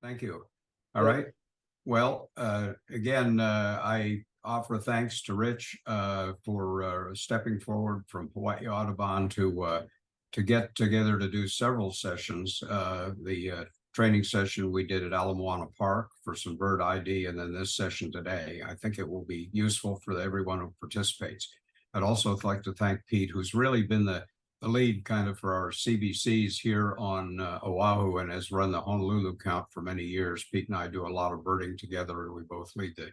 Thank you. All right. Well, again, I offer thanks to Rich for stepping forward from Hawaii Audubon to get together to do several sessions. The training session we did at Ala Moana Park for some bird ID, and then this session today. I think it will be useful for everyone who participates. I'd also like to thank Pete, who's really been the lead kind of for our CBCs here on Oahu and has run the Honolulu count for many years. Pete and I do a lot of birding together. We both lead the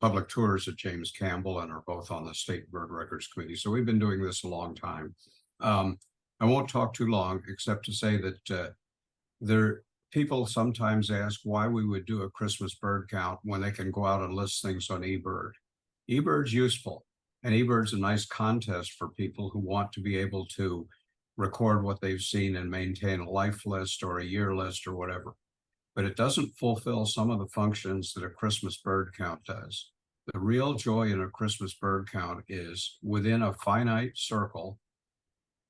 public tours at James Campbell and are both on the State Bird Records Committee. So we've been doing this a long time. I won't talk too long, except to say that people sometimes ask why we would do a Christmas bird count when they can go out and list things on eBird. eBird's useful. And eBird's a nice contest for people who want to be able to record what they've seen and maintain a life list or a year list or whatever. But it doesn't fulfill some of the functions that a Christmas bird count does. The real joy in a Christmas bird count is within a finite circle,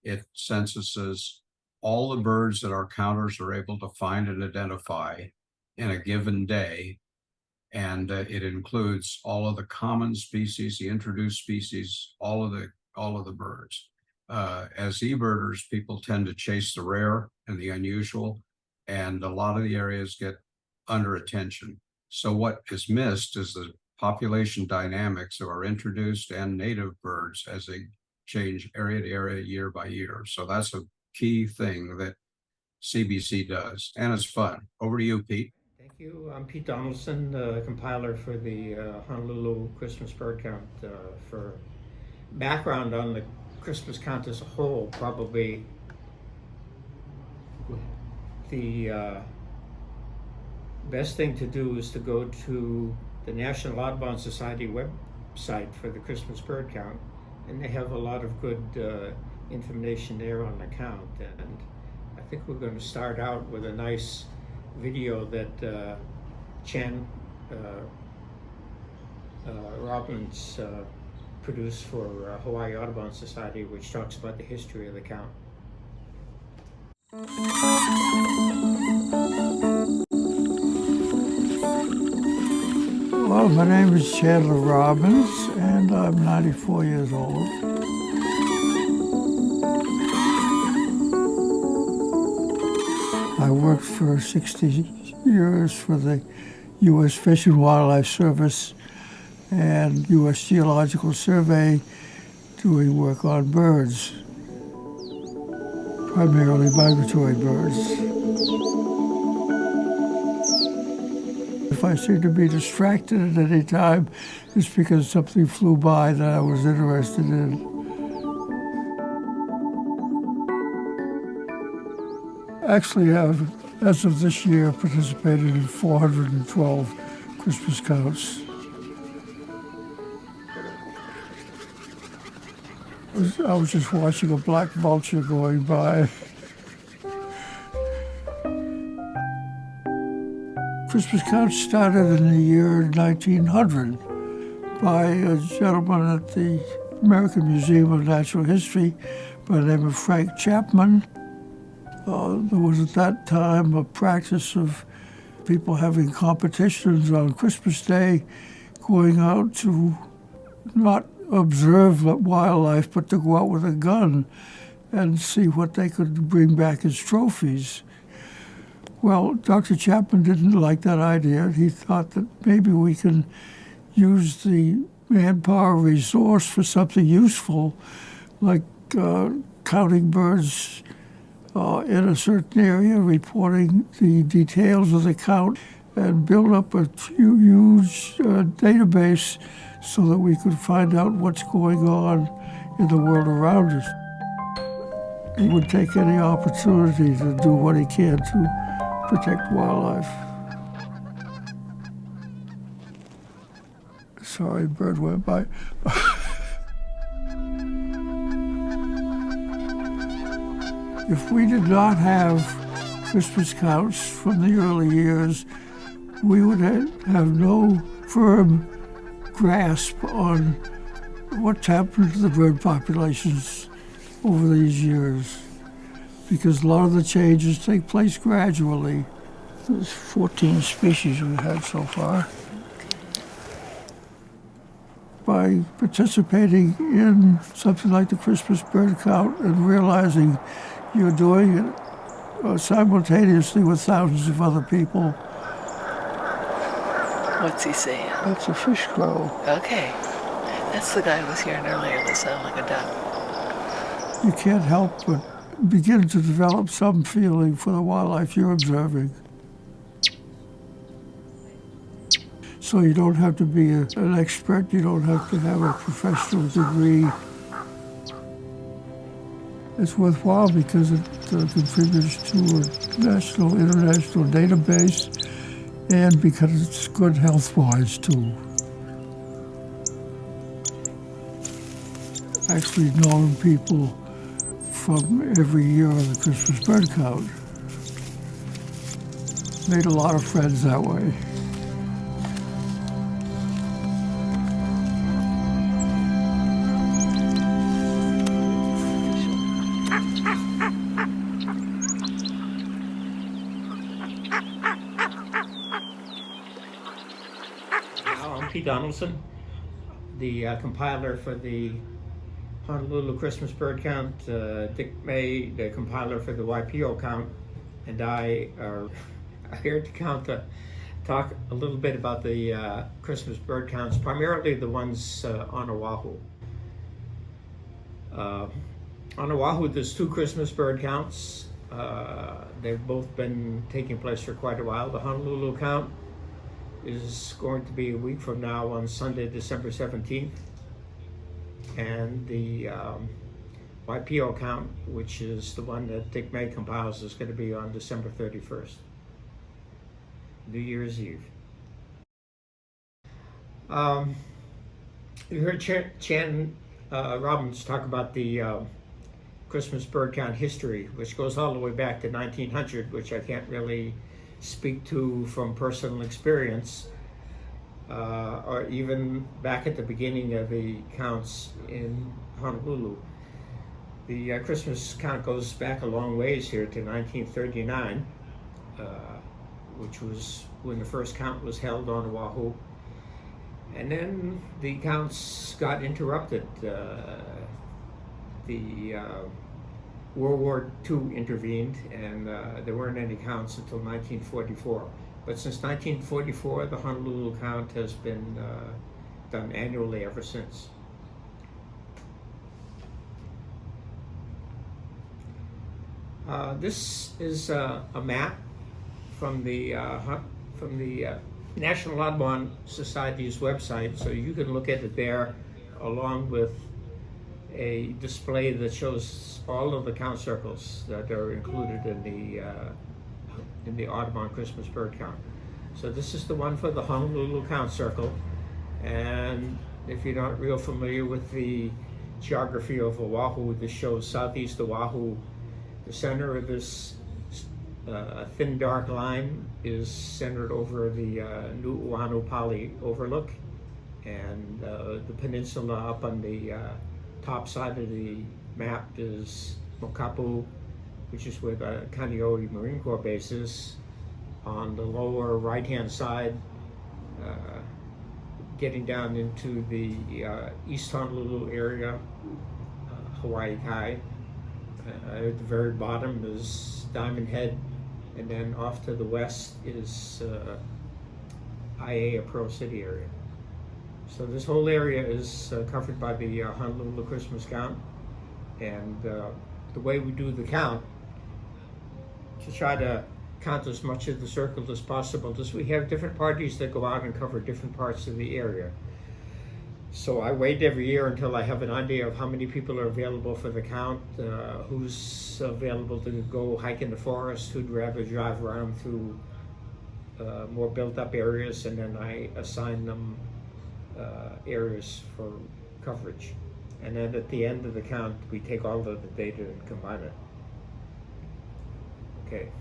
it censuses all the birds that our counters are able to find and identify in a given day. And it includes all of the common species, the introduced species, all of the birds. As eBirders, people tend to chase the rare and the unusual, and a lot of the areas get under attention. So what is missed is the population dynamics of our introduced and native birds as they change area to area, year by year. So that's a key thing that CBC does, and it's fun. Over to you, Pete. Thank you. I'm Pete Donaldson, compiler for the Honolulu Christmas bird count. For background on the Christmas count as a whole, probably the best thing to do is to go to the National Audubon Society website for the Christmas bird count, and they have a lot of good information there on the count. And I think we're going to start out with a nice video that Chen Robbins produced for Hawaii Audubon Society, which talks about the history of the count. Well, my name is Chandler Robbins, and I'm 94 years old. I worked for 60 years for the U.S. Fish and Wildlife Service and U.S. Geological Survey, doing work on birds, primarily migratory birds. If I seem to be distracted at any time, it's because something flew by that I was interested in. Actually, I've, as of this year, participated in 412 Christmas counts. I was just watching a black vulture going by. Christmas counts started in the year 1900 by a gentleman at the American Museum of Natural History by the name of Frank Chapman. There was at that time a practice of people having competitions on Christmas Day, going out to not observe wildlife, but to go out with a gun and see what they could bring back as trophies. Well, Dr. Chapman didn't like that idea. He thought that maybe we can use the manpower resource for something useful, like counting birds in a certain area, reporting the details of the count, and build up a huge database so that we could find out what's going on in the world around us. He would take any opportunity to do what he can to protect wildlife. Sorry, bird went by. If we did not have Christmas counts from the early years, we would have no firm grasp on what's happened to the bird populations over these years, because a lot of the changes take place gradually. There's 14 species we've had so far. By participating in something like the Christmas bird count and realizing you're doing it simultaneously with thousands of other people. What's he saying? That's a fish crow. Okay. That's the guy who was hearing earlier that sounded like a duck. You can't help but begin to develop some feeling for the wildlife you're observing. So you don't have to be an expert, you don't have to have a professional degree. It's worthwhile because it contributes to a national, international database, and because it's good health-wise too. Actually known people from every year of the Christmas bird count. Made a lot of friends that way. I'm Pete Donaldson, the compiler for the Honolulu Christmas bird count. Dick May, the compiler for the YPO count, and I are here to talk a little bit about the Christmas bird counts, primarily the ones on Oahu. On Oahu, there's 2 Christmas bird counts. They've both been taking place for quite a while. The Honolulu count is going to be a week from now on Sunday, December 17th. And the YPO count, which is the one that Dick May compiles, is going to be on December 31st, New Year's Eve. You heard Chan Robbins talk about the Christmas bird count history, which goes all the way back to 1900, which I can't really speak to from personal experience, or even back at the beginning of the counts in Honolulu. The Christmas count goes back a long ways here to 1939, which was when the first count was held on Oahu. And then the counts got interrupted. World War II intervened, and there weren't any counts until 1944. But since 1944, the Honolulu count has been done annually ever since. This is a map from the National Audubon Society's website, so you can look at it there, along with a display that shows all of the count circles that are included in the Audubon Christmas bird count. So this is the one for the Honolulu count circle, and if you're not real familiar with the geography of Oahu, this shows southeast Oahu. The center of this thin dark line is centered over the Nu'uanu-Pali overlook, and the peninsula up on the top side of the map is Mokapu, which is where the Kaneohe Marine Corps base is. On the lower right-hand side, getting down into the East Honolulu area, Hawaii Kai. At the very bottom is Diamond Head, and then off to the west is Aiea Pearl City area. So this whole area is covered by the Honolulu Christmas count, and the way we do the count, to try to count as much of the circle as possible, is we have different parties that go out and cover different parts of the area. So I wait every year until I have an idea of how many people are available for the count, who's available to go hike in the forest, who'd rather drive around through more built-up areas, and then I assign them areas for coverage. And then at the end of the count, we take all of the data and combine it. Okay.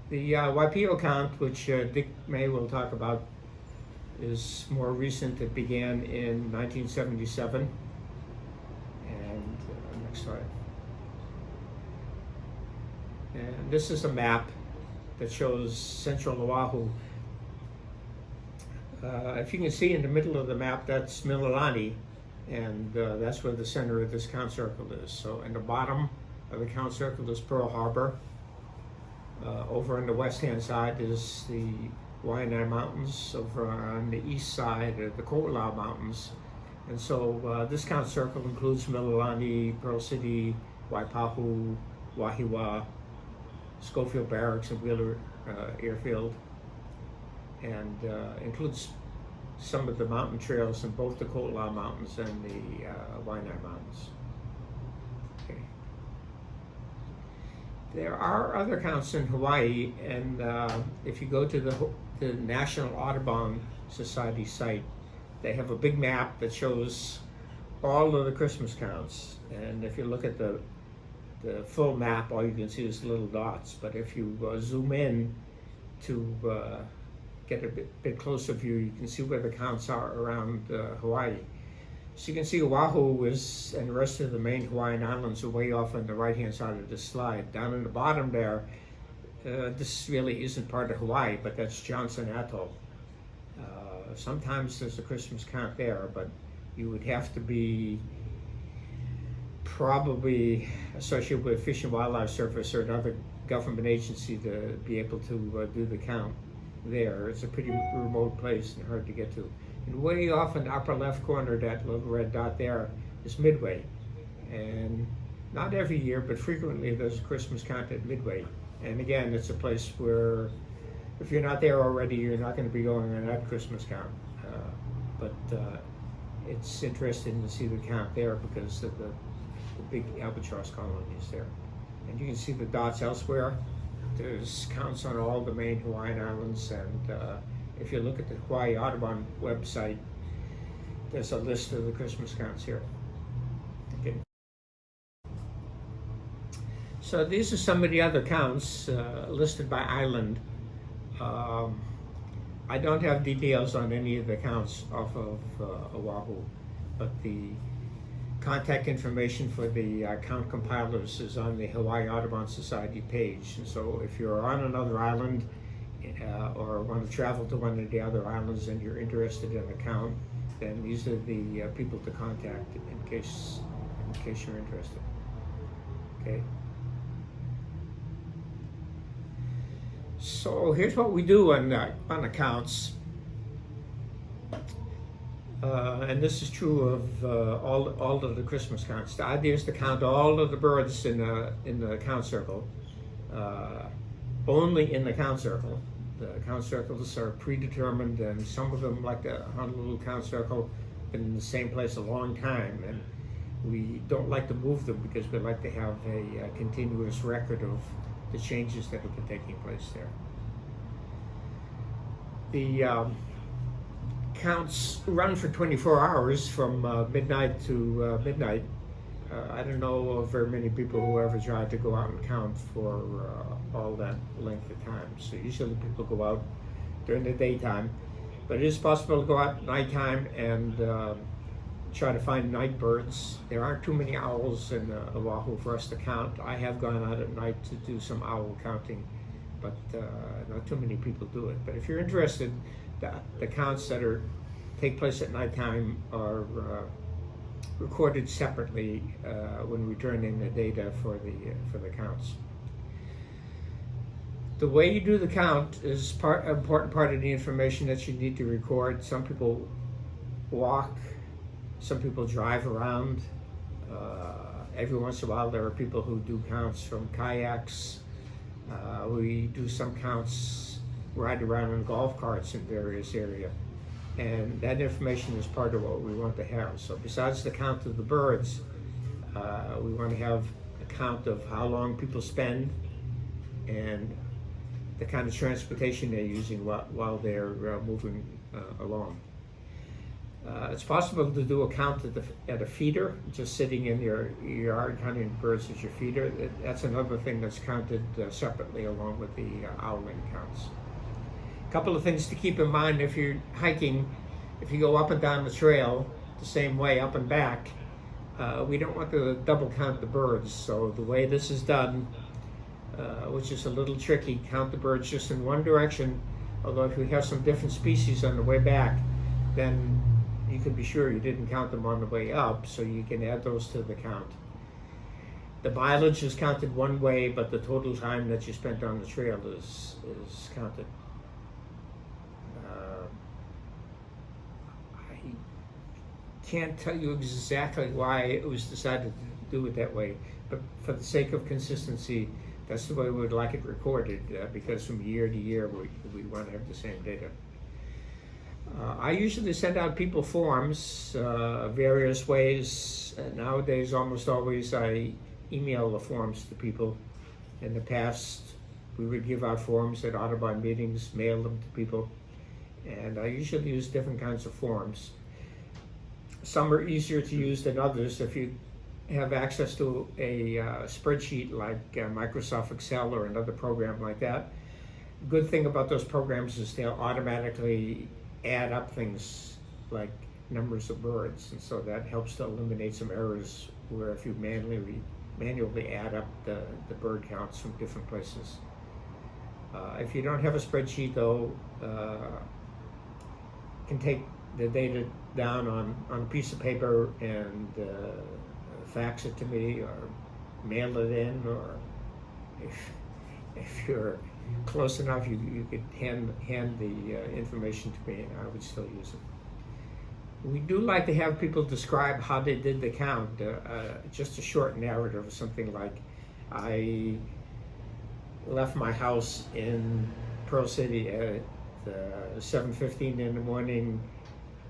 The YPO count, which Dick May will talk about, is more recent. It began in 1977. And next slide. And this is a map that shows central Oahu. If you can see in the middle of the map, that's Mililani, and that's where the center of this count circle is. So in the bottom of the count circle is Pearl Harbor. Over on the west-hand side is the Waianae Mountains. Over on the east side are the Ko'olau Mountains. And so this count circle includes Mililani, Pearl City, Waipahu, Wahiwa, Schofield Barracks, and Wheeler Airfield, and includes some of the mountain trails in both the Ko'olau Mountains and the Waianae Mountains. Okay. There are other counts in Hawaii, and if you go to the National Audubon Society site, they have a big map that shows all of the Christmas counts. And if you look at the full map, all you can see is little dots. But if you zoom in to get a bit closer view, you can see where the counts are around Hawaii. So you can see Oahu and the rest of the main Hawaiian Islands are way off on the right-hand side of this slide. Down in the bottom there, this really isn't part of Hawaii, but that's Johnson Atoll. Sometimes there's a Christmas count there, but you would have to be probably associated with Fish and Wildlife Service or another government agency to be able to do the count there. It's a pretty remote place and hard to get to. And way off in the upper left corner, that little red dot there is Midway. And not every year, but frequently there's a Christmas count at Midway. And again, it's a place where if you're not there already, you're not going to be going on that Christmas count. But it's interesting to see the count there because of the big albatross colonies there. And you can see the dots elsewhere. There's counts on all the main Hawaiian Islands, and if you look at the Hawaii Audubon website, there's a list of the Christmas counts here. Okay. So these are some of the other counts listed by island. I don't have details on any of the counts off of Oahu, but the contact information for the count compilers is on the Hawaii Audubon Society page. And so if you're on another island or want to travel to one of the other islands and you're interested in a count, then these are the people to contact in case you're interested. Okay. So here's what we do on accounts, and this is true of all of the Christmas counts. The idea is to count all of the birds in the count circle, only in the count circle. The count circles are predetermined, and some of them, like the Honolulu count circle, been in the same place a long time, and we don't like to move them because we like to have a continuous record of the changes that have been taking place there. The counts run for 24 hours from midnight to midnight. I don't know of very many people who ever tried to go out and count for all that length of time. So usually people go out during the daytime, but it is possible to go out at nighttime and try to find night birds. There aren't too many owls in Oahu for us to count. I have gone out at night to do some owl counting, but not too many people do it. But if you're interested, the counts that take place at nighttime are recorded separately when we turn in the data for the counts. The way you do the count is an important part of the information that you need to record. Some people walk, some people drive around. Every once in a while there are people who do counts from kayaks. We do some counts, ride around in golf carts in various areas. And that information is part of what we want to have. So besides the count of the birds, we want to have a count of how long people spend and the kind of transportation they're using while they're moving along. It's possible to do a count at a feeder, just sitting in your yard counting birds as your feeder. That's another thing that's counted separately along with the owling counts. A couple of things to keep in mind if you're hiking. If you go up and down the trail the same way up and back, we don't want to double count the birds. So the way this is done, which is a little tricky. Count the birds just in one direction, although if you have some different species on the way back, then you can be sure you didn't count them on the way up, so you can add those to the count. The mileage is counted one way, but the total time that you spent on the trail is counted. I can't tell you exactly why it was decided to do it that way, but for the sake of consistency, that's the way we would like it recorded, because from year to year we want to have the same data. I usually send out people forms various ways. Nowadays, almost always I email the forms to people. In the past, we would give out forms at Audubon meetings, mail them to people, and I usually use different kinds of forms. Some are easier to use than others. If you have access to a spreadsheet like Microsoft Excel or another program like that, good thing about those programs is they'll automatically add up things like numbers of birds, and so that helps to eliminate some errors where if you manually add up the bird counts from different places. If you don't have a spreadsheet though, can take the data down on a piece of paper and fax it to me or mail it in, or if you're close enough, you could hand the information to me and I would still use it. We do like to have people describe how they did the count, just a short narrative, something like, I left my house in Pearl City at 7:15 in the morning,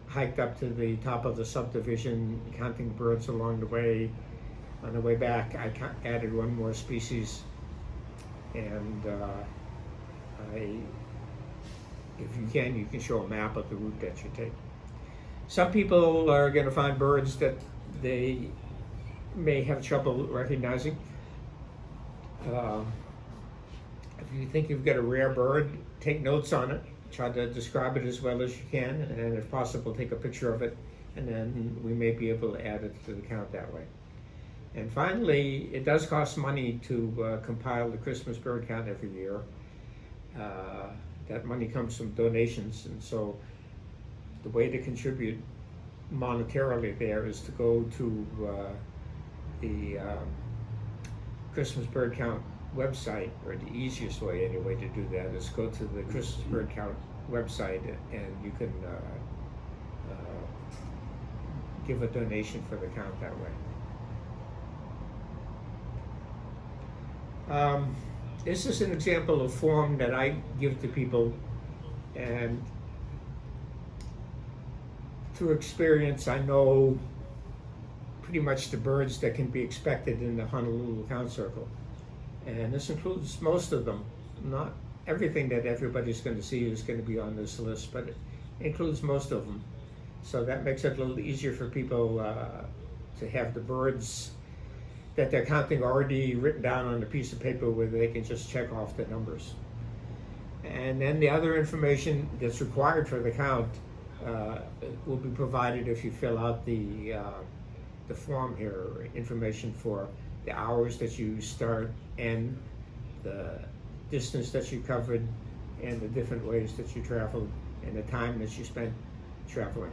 hiked up to the top of the subdivision, counting birds along the way. On the way back, I added one more species, and if you can show a map of the route that you take. Some people are going to find birds that they may have trouble recognizing. If you think you've got a rare bird, take notes on it. Try to describe it as well as you can, and if possible, take a picture of it, and then we may be able to add it to the count that way. And finally, it does cost money to compile the Christmas bird count every year. That money comes from donations, and so the way to contribute monetarily there is to go to the Christmas bird count website, or the easiest way anyway to do that is go to the Christmas bird count website, and you can give a donation for the count that way. This is an example of form that I give to people, and through experience I know pretty much the birds that can be expected in the Honolulu count circle. And this includes most of them. Not everything that everybody's going to see is going to be on this list, but it includes most of them. So that makes it a little easier for people to have the birds that they're counting already written down on a piece of paper where they can just check off the numbers. And then the other information that's required for the count will be provided if you fill out the form here, information for the hours that you start and the distance that you covered and the different ways that you traveled and the time that you spent traveling.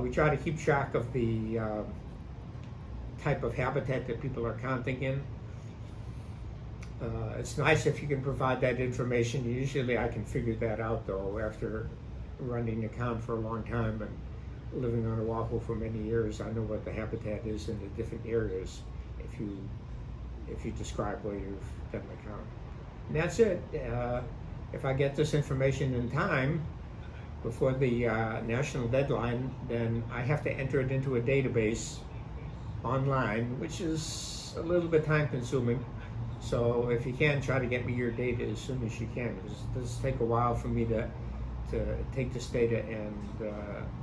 We try to keep track of the type of habitat that people are counting in. It's nice if you can provide that information. Usually I can figure that out though after running a count for a long time and living on Oahu for many years. I know what the habitat is in the different areas if you describe where you've done the count. And that's it. If I get this information in time before the national deadline, then I have to enter it into a database online, which is a little bit time consuming. So if you can, try to get me your data as soon as you can, because it does take a while for me to take this data and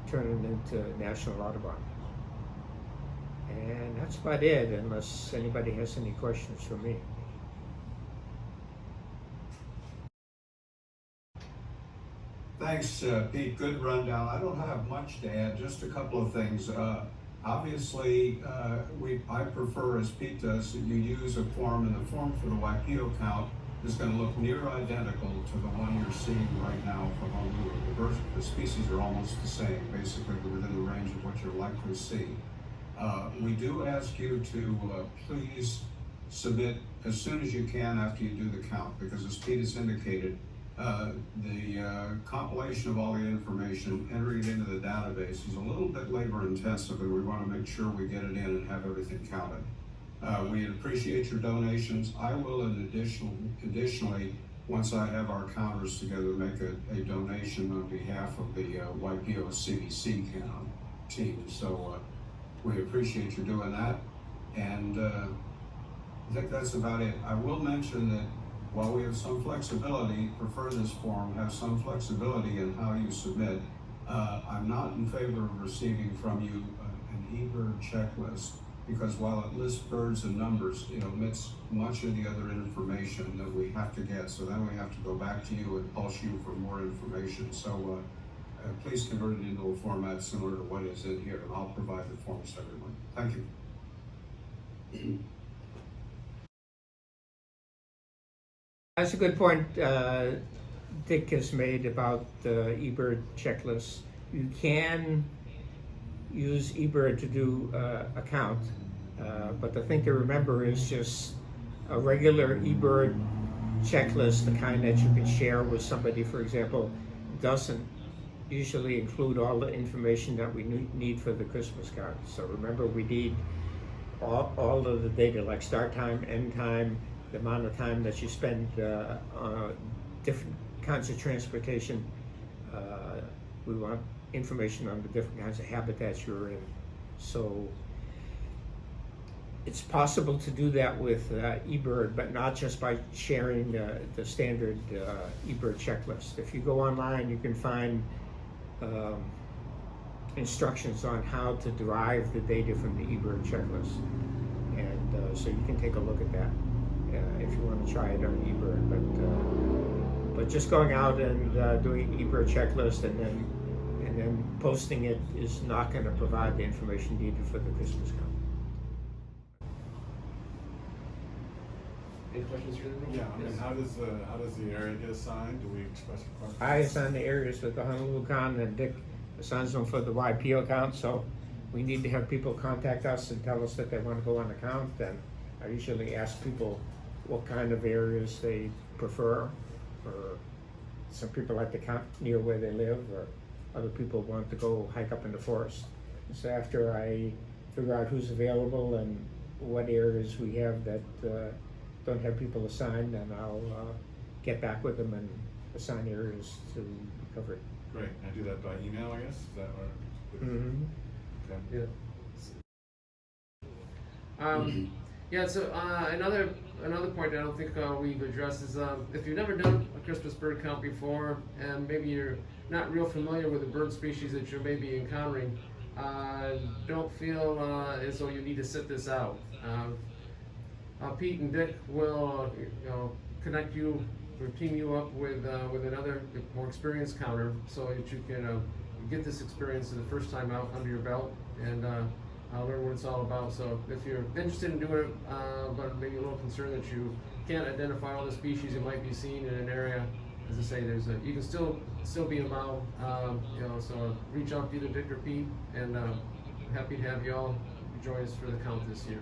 turn it into National Audubon. And that's about it, unless anybody has any questions for me. Thanks, Pete. Good rundown. I don't have much to add, just a couple of things. Obviously, I prefer, as Pete does, that you use a form, and the form for the Waipio count is going to look near identical to the one you're seeing right now for Honolulu. The species are almost the same, basically within the range of what you're likely to see. We do ask you to please submit as soon as you can after you do the count, because as Pete has indicated, the compilation of all the information, entering it into the database is a little bit labor intensive, and we want to make sure we get it in and have everything counted. We appreciate your donations. I will, additionally, once I have our counters together, make a donation on behalf of the Waipio CBC team. So we appreciate you doing that. And I think that's about it. I will mention that while we have some flexibility, prefer this form, have some flexibility in how you submit. I'm not in favor of receiving from you an eBird checklist, because while it lists birds and numbers, it omits much of the other information that we have to get. So then we have to go back to you and pulse you for more information. So please convert it into a format similar to what is in here, and I'll provide the forms to everyone. Thank you. That's a good point Dick has made about the eBird checklist. You can use eBird to do a count, but the thing to remember is just a regular eBird checklist, the kind that you can share with somebody, for example, doesn't usually include all the information that we need for the Christmas count. So remember, we need all of the data, like start time, end time, the amount of time that you spend on different kinds of transportation. We want information on the different kinds of habitats you're in. So it's possible to do that with eBird, but not just by sharing the standard eBird checklist. If you go online, you can find instructions on how to derive the data from the eBird checklist. And so you can take a look at that if you want to try it on eBird. But just going out and doing eBird checklist and then posting it is not going to provide the information needed for the Christmas count. Any questions for them? Yeah, I mean, how does the area get assigned? Do we express a preference? I assign the areas with the Honolulu count, and Dick assigns them for the YPO count. So we need to have people contact us and tell us that they want to go on the count. And I usually ask people what kind of areas they prefer. Or some people like to count near where they live, or other people want to go hike up in the forest. So after I figure out who's available and what areas we have that don't have people assigned, then I'll get back with them and assign areas to be covered. Great. Can I do that by email, I guess? Is that what? Mm-hmm. Okay. Yeah. Yeah, so another point I don't think we've addressed is if you've never done a Christmas bird count before, and maybe you're not real familiar with the bird species that you're maybe encountering, don't feel as though you need to sit this out. Pete and Dick will connect you or team you up with another more experienced counter, so that you can get this experience the first time out under your belt and learn what it's all about. So if you're interested in doing it, but maybe a little concerned that you can't identify all the species you might be seeing in an area, as I say, you can still be involved. So reach out to either Dick or Pete, and happy to have you all join us for the count this year.